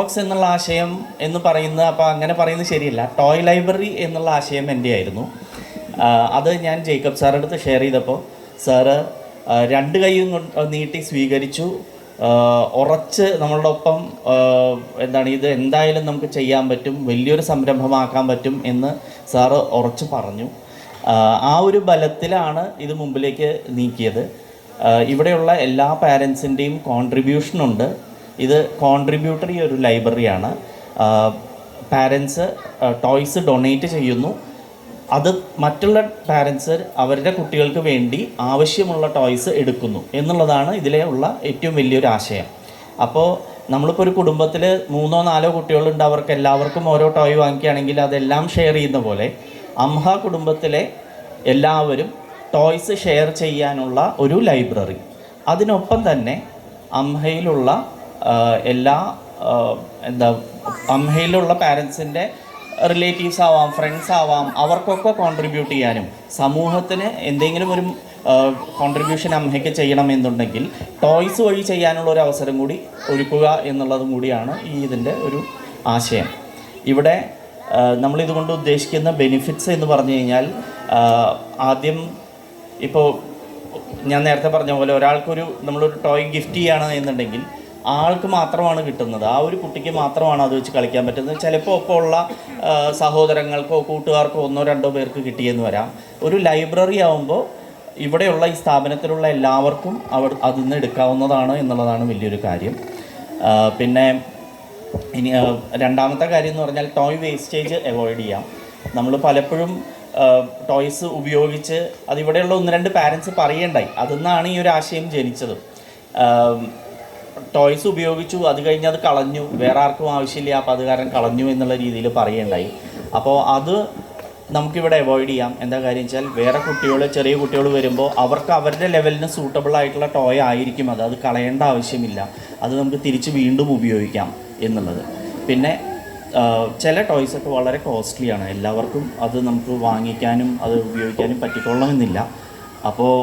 Box എന്നുള്ള ആശയം എന്ന് പറയുന്നത്, അപ്പോൾ അങ്ങനെ പറയുന്നത് ശരിയല്ല. ടോയ് ലൈബ്രറി എന്നുള്ള ആശയം എൻ്റെ ആയിരുന്നു. അത് ഞാൻ ജേക്കബ് സാറിൻ്റെ അടുത്ത് ഷെയർ ചെയ്തപ്പോൾ സാറ് രണ്ട് കൈയും നീട്ടി സ്വീകരിച്ചു. ഉറച്ച് നമ്മളുടെ ഒപ്പം ഇത് എന്തായാലും നമുക്ക് ചെയ്യാൻ പറ്റും, വലിയൊരു സംരംഭമാക്കാൻ പറ്റും എന്ന് സാറ് ഉറച്ച് പറഞ്ഞു. ആ ഒരു ബലത്തിലാണ് ഇത് മുമ്പിലേക്ക് നീക്കിയത്. ഇവിടെയുള്ള എല്ലാ പാരൻസിൻ്റെയും കോൺട്രിബ്യൂഷനുണ്ട്. ഇത് കോൺട്രിബ്യൂട്ടറി ഒരു ലൈബ്രറിയാണ്. പാരൻസ് ടോയ്സ് ഡൊണേറ്റ് ചെയ്യുന്നു. അത് മറ്റുള്ള പാരൻസ് അവരുടെ കുട്ടികൾക്ക് വേണ്ടി ആവശ്യമുള്ള ടോയ്സ് എടുക്കുന്നു എന്നുള്ളതാണ് ഇതിലെ ഉള്ള ഏറ്റവും വലിയൊരു ആശയം. അപ്പോൾ നമ്മളിപ്പോൾ ഒരു കുടുംബത്തിൽ 3-4 കുട്ടികളുണ്ട്, അവർക്ക് എല്ലാവർക്കും ഓരോ ടോയ് വാങ്ങിക്കുകയാണെങ്കിൽ അതെല്ലാം ഷെയർ ചെയ്യുന്ന പോലെ അംഹ കുടുംബത്തിലെ എല്ലാവരും ടോയ്സ് ഷെയർ ചെയ്യാനുള്ള ഒരു ലൈബ്രറി. അതിനൊപ്പം തന്നെ അംഹയിലുള്ള അംഹയിലുള്ള പാരൻസിൻ്റെ റിലേറ്റീവ്സ് ആവാം, ഫ്രണ്ട്സ് ആവാം, അവർക്കൊക്കെ കോൺട്രിബ്യൂട്ട് ചെയ്യാനും സമൂഹത്തിന് എന്തെങ്കിലും ഒരു കോൺട്രിബ്യൂഷൻ അംഹയ്ക്ക് ചെയ്യണമെന്നുണ്ടെങ്കിൽ ടോയ്സ് വഴി ചെയ്യാനുള്ള ഒരു അവസരം കൂടി ഒരുക്കുക എന്നുള്ളതും കൂടിയാണ് ഇതിൻ്റെ ഒരു ആശയം. ഇവിടെ നമ്മളിതുകൊണ്ട് ഉദ്ദേശിക്കുന്ന ബെനിഫിറ്റ്സ് എന്ന് പറഞ്ഞു കഴിഞ്ഞാൽ, ആദ്യം ഇപ്പോൾ ഞാൻ നേരത്തെ പറഞ്ഞ പോലെ നമ്മളൊരു ടോയ് ഗിഫ്റ്റ് ചെയ്യുകയാണ് എന്നുണ്ടെങ്കിൽ ആൾക്ക് മാത്രമാണ് കിട്ടുന്നത്, ആ ഒരു കുട്ടിക്ക് മാത്രമാണ് അത് വെച്ച് കളിക്കാൻ പറ്റുന്നത്. ചിലപ്പോൾ ഒപ്പം ഉള്ള സഹോദരങ്ങൾക്കോ കൂട്ടുകാർക്കോ 1-2 പേർക്ക് കിട്ടിയെന്ന് വരാം. ഒരു ലൈബ്രറി ആകുമ്പോൾ ഇവിടെയുള്ള ഈ സ്ഥാപനത്തിലുള്ള എല്ലാവർക്കും അതിൽ നിന്ന് എടുക്കാവുന്നതാണ് എന്നുള്ളതാണ് വലിയൊരു കാര്യം. പിന്നെ ഇനി രണ്ടാമത്തെ കാര്യം എന്ന് പറഞ്ഞാൽ ടോയ് വേസ്റ്റേജ് അവോയ്ഡ് ചെയ്യാം. നമ്മൾ പലപ്പോഴും ടോയ്സ് ഉപയോഗിച്ച് അതിവിടെയുള്ള 1-2 പാരൻസ് പറയണ്ടായി, അതിൽ നിന്നാണ് ഈ ഒരു ആശയം ജനിച്ചത്. ടോയ്സ് ഉപയോഗിച്ചു, അത് കഴിഞ്ഞ് അത് കളഞ്ഞു, വേറെ ആർക്കും ആവശ്യമില്ല, അപ്പോൾ അത് കാരണം കളഞ്ഞു എന്നുള്ള രീതിയിൽ പറയണ്ടായി. അപ്പോൾ അത് നമുക്കിവിടെ അവോയ്ഡ് ചെയ്യാം. എന്താ കാര്യം വെച്ചാൽ വേറെ ചെറിയ കുട്ടികൾ വരുമ്പോൾ അവർക്ക് അവരുടെ ലെവലിന് സൂട്ടബിൾ ആയിട്ടുള്ള ടോയ് ആയിരിക്കും അത് കളയേണ്ട ആവശ്യമില്ല, അത് നമുക്ക് തിരിച്ച് വീണ്ടും ഉപയോഗിക്കാം എന്നുള്ളത്. പിന്നെ ചില ടോയ്സൊക്കെ വളരെ കോസ്റ്റ്ലിയാണ്, എല്ലാവർക്കും അത് നമുക്ക് വാങ്ങിക്കാനും അത് ഉപയോഗിക്കാനും പറ്റിക്കൊള്ളണമെന്നില്ല. അപ്പോൾ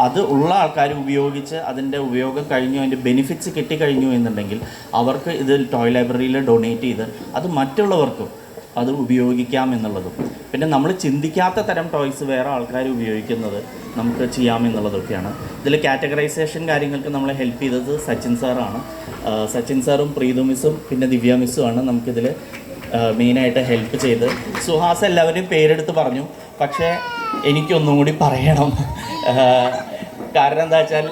അത് ഉള്ള ആൾക്കാർ ഉപയോഗിച്ച് അതിൻ്റെ ഉപയോഗം കഴിഞ്ഞു, അതിൻ്റെ ബെനിഫിറ്റ്സ് കിട്ടിക്കഴിഞ്ഞു എന്നുണ്ടെങ്കിൽ അവർക്ക് ഇത് ടോയ് ലൈബ്രറിയിൽ ഡൊണേറ്റ് ചെയ്ത് അത് മറ്റുള്ളവർക്കും അത് ഉപയോഗിക്കാം എന്നുള്ളതും. പിന്നെ നമ്മൾ ചിന്തിക്കാത്ത തരം ടോയ്സ് വേറെ ആൾക്കാർ ഉപയോഗിക്കുന്നത് നമുക്ക് ചെയ്യാമെന്നുള്ളതൊക്കെയാണ്. ഇതിൽ കാറ്റഗറൈസേഷൻ കാര്യങ്ങൾക്ക് നമ്മളെ ഹെൽപ്പ് ചെയ്തത് സച്ചിൻ സാറാണ്. സച്ചിൻ സാറും പ്രീതു മിസ്സും പിന്നെ ദിവ്യ മിസ്സുമാണ് നമുക്കിതിൽ മെയിനായിട്ട് ഹെൽപ്പ് ചെയ്ത്. സുഹാസ് എല്ലാവരെയും പേരെടുത്ത് പറഞ്ഞു, പക്ഷേ എനിക്കൊന്നും കൂടി പറയണം. കാരണം എന്താ വെച്ചാൽ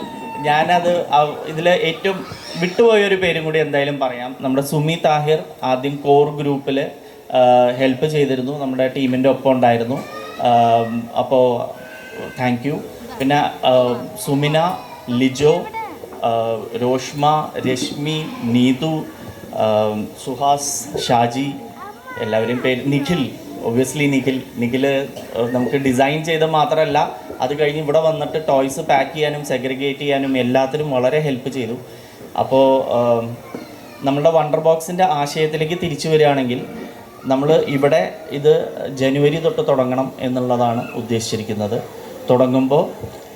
ഞാനത് ഇതിൽ ഏറ്റവും വിട്ടുപോയൊരു പേരും കൂടി എന്തായാലും പറയാം. നമ്മുടെ സുമി താഹിർ ആദ്യം കോർ ഗ്രൂപ്പിൽ ഹെൽപ്പ് ചെയ്തിരുന്നു, നമ്മുടെ ടീമിൻ്റെ ഒപ്പം ഉണ്ടായിരുന്നു. അപ്പോൾ താങ്ക് യു. പിന്നെ സുമിന, ലിജോ, രോഷ്മ, രശ്മി, നീതു, സുഹാസ്, ഷാജി, എല്ലാവരെയും പേര്, നിഖിൽ, ഒബ്വിയസ്ലി നിഖിൽ നമുക്ക് ഡിസൈൻ ചെയ്ത് മാത്രമല്ല അത് കഴിഞ്ഞ് ഇവിടെ വന്നിട്ട് ടോയ്സ് പാക്ക് ചെയ്യാനും സെഗ്രിഗേറ്റ് ചെയ്യാനും എല്ലാത്തിനും വളരെ ഹെൽപ്പ് ചെയ്തു. അപ്പോൾ നമ്മളുടെ വണ്ടർ ബോക്സിൻ്റെ ആശയത്തിലേക്ക് തിരിച്ചു വരികയാണെങ്കിൽ നമ്മൾ ഇവിടെ ഇത് ജനുവരി തൊട്ട് തുടങ്ങണം എന്നുള്ളതാണ് ഉദ്ദേശിച്ചിരിക്കുന്നത്. തുടങ്ങുമ്പോൾ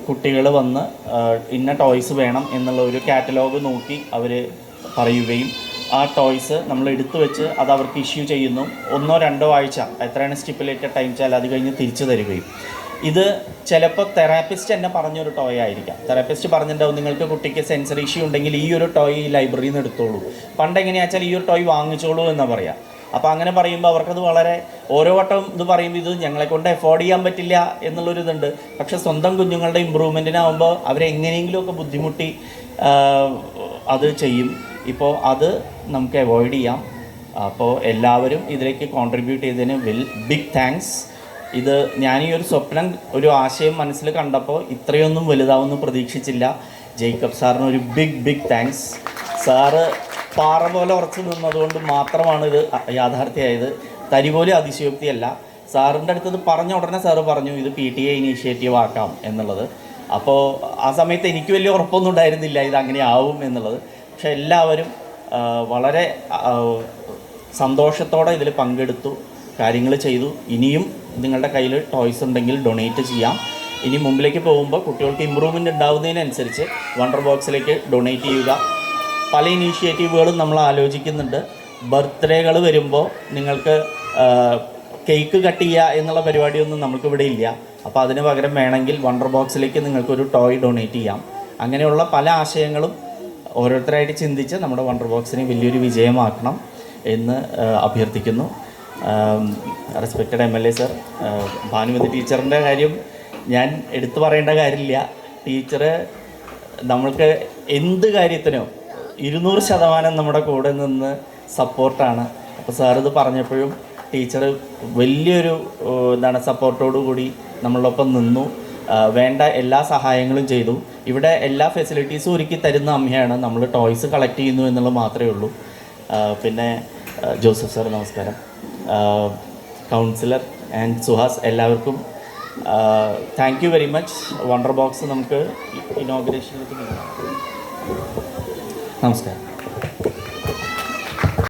കുട്ടികൾ വന്ന് ഇന്ന ടോയ്സ് വേണം എന്നുള്ള ഒരു കാറ്റലോഗ് നോക്കി അവർ പറയുകയും ആ ടോയ്സ് നമ്മൾ എടുത്തു വെച്ച് അത് അവർക്ക് ഇഷ്യൂ ചെയ്യുന്നു. 1-2 ആഴ്ച എത്രയാണ് സ്റ്റിപ്പുലേറ്റഡ് ടൈം വെച്ചാൽ അത് കഴിഞ്ഞ് തിരിച്ചു തരികയും. ഇത് ചിലപ്പോൾ തെറാപ്പിസ്റ്റ് എന്നെ പറഞ്ഞൊരു ടോയ് ആയിരിക്കാം. തെറാപ്പിസ്റ്റ് പറഞ്ഞിട്ടുണ്ടാവും, നിങ്ങൾക്ക് കുട്ടിക്ക് സെൻസറി ഇഷ്യൂ ഉണ്ടെങ്കിൽ ഈ ഒരു ടോയ് ഈ ലൈബ്രറിയിൽ നിന്ന് എടുത്തോളൂ, പണ്ട് എങ്ങനെയാണെന്ന് വെച്ചാൽ ഈ ഒരു ടോയ് വാങ്ങിച്ചോളൂ എന്നാണ് പറയാം. അപ്പോൾ അങ്ങനെ പറയുമ്പോൾ അവർക്കത് വളരെ ഓരോ വട്ടം ഇത് പറയുമ്പോൾ ഇത് ഞങ്ങളെ കൊണ്ട് അഫോർഡ് ചെയ്യാൻ പറ്റില്ല എന്നുള്ളൊരിതുണ്ട്. പക്ഷേ സ്വന്തം കുഞ്ഞുങ്ങളുടെ ഇമ്പ്രൂവ്മെൻറ്റിനാകുമ്പോൾ അവരെങ്ങനെയെങ്കിലുമൊക്കെ ബുദ്ധിമുട്ടി അത് ചെയ്യും. ഇപ്പോൾ അത് നമുക്ക് അവോയ്ഡ് ചെയ്യാം. അപ്പോൾ എല്ലാവരും ഇതിലേക്ക് കോൺട്രിബ്യൂട്ട് ചെയ്തതിന് ബിഗ് താങ്ക്സ്. ഇത് ഞാൻ ഈ ഒരു സ്വപ്നം, ഒരു ആശയം മനസ്സിൽ കണ്ടപ്പോൾ ഇത്രയൊന്നും വലുതാവുമെന്ന് പ്രതീക്ഷിച്ചില്ല. ജേക്കബ് സാറിന് ഒരു ബിഗ് താങ്ക്സ്. സാറ് പാറ പോലെ ഉറച്ചു നിന്നതുകൊണ്ട് മാത്രമാണ് ഇത് യാഥാർത്ഥ്യമായത്. തരി പോലും അതിശയോക്തിയല്ല. സാറിൻ്റെ അടുത്തത് പറഞ്ഞ ഉടനെ സാറ് പറഞ്ഞു ഇത് PTA ഇനീഷ്യേറ്റീവ് ആക്കാം എന്നുള്ളത്. അപ്പോൾ ആ സമയത്ത് എനിക്ക് വലിയ ഉറപ്പൊന്നും ഉണ്ടായിരുന്നില്ല ഇത് അങ്ങനെ ആവും എന്നുള്ളത്. പക്ഷെ എല്ലാവരും വളരെ സന്തോഷത്തോടെ ഇതിൽ പങ്കെടുത്തു, കാര്യങ്ങൾ ചെയ്തു. ഇനിയും നിങ്ങളുടെ കയ്യിൽ ടോയ്സ് ഉണ്ടെങ്കിൽ ഡൊണേറ്റ് ചെയ്യാം. ഇനി മുമ്പിലേക്ക് പോകുമ്പോൾ കുട്ടികൾക്ക് ഇമ്പ്രൂവ്മെൻറ്റ് ഉണ്ടാവുന്നതിനനുസരിച്ച് വണ്ടർ ബോക്സിലേക്ക് ഡൊണേറ്റ് ചെയ്യുക. പല ഇനീഷ്യേറ്റീവുകളും നമ്മൾ ആലോചിക്കുന്നുണ്ട്. ബർത്ത്ഡേകൾ വരുമ്പോൾ നിങ്ങൾക്ക് കേക്ക് കട്ട് ചെയ്യുക എന്നുള്ള പരിപാടിയൊന്നും നമുക്കിവിടെ ഇല്ല. അപ്പോൾ അതിന് പകരം വേണമെങ്കിൽ വണ്ടർ ബോക്സിലേക്ക് നിങ്ങൾക്കൊരു ടോയ് ഡൊണേറ്റ് ചെയ്യാം. അങ്ങനെയുള്ള പല ആശയങ്ങളും ഓരോരുത്തരായിട്ട് ചിന്തിച്ച് നമ്മുടെ വണ്ടർ ബോക്സിനെ വലിയൊരു വിജയമാക്കണം എന്ന് അഭ്യർത്ഥിക്കുന്നു. റെസ്പെക്റ്റഡ് MLA സർ, ഭാനുമതി ടീച്ചറിൻ്റെ കാര്യം ഞാൻ എടുത്തു പറയേണ്ട കാര്യമില്ല. ടീച്ചറ് നമ്മൾക്ക് എന്ത് കാര്യത്തിനും 200% നമ്മുടെ കൂടെ നിന്ന് സപ്പോർട്ടാണ്. അപ്പോൾ സാറിത് പറഞ്ഞപ്പോഴും ടീച്ചർ വലിയൊരു സപ്പോർട്ടോടു കൂടി നമ്മളൊപ്പം നിന്നു. വേണ്ട എല്ലാ സഹായങ്ങളും ചെയ്തു. ഇവിടെ എല്ലാ ഫെസിലിറ്റീസും ഒരുക്കി തരുന്ന അമ്മയാണ്. നമ്മൾ ടോയ്സ് കളക്ട് ചെയ്യുന്നു എന്നുള്ളത് മാത്രമേ ഉള്ളൂ. പിന്നെ ജോസഫ് സാർ നമസ്കാരം, കൗൺസിലർ ആൻഡ് സുഹാസ്, എല്ലാവർക്കും thank you very much. Wonder box നമുക്ക് ഇനോഗ്രേഷനിലേക്ക് നമസ്കാരം.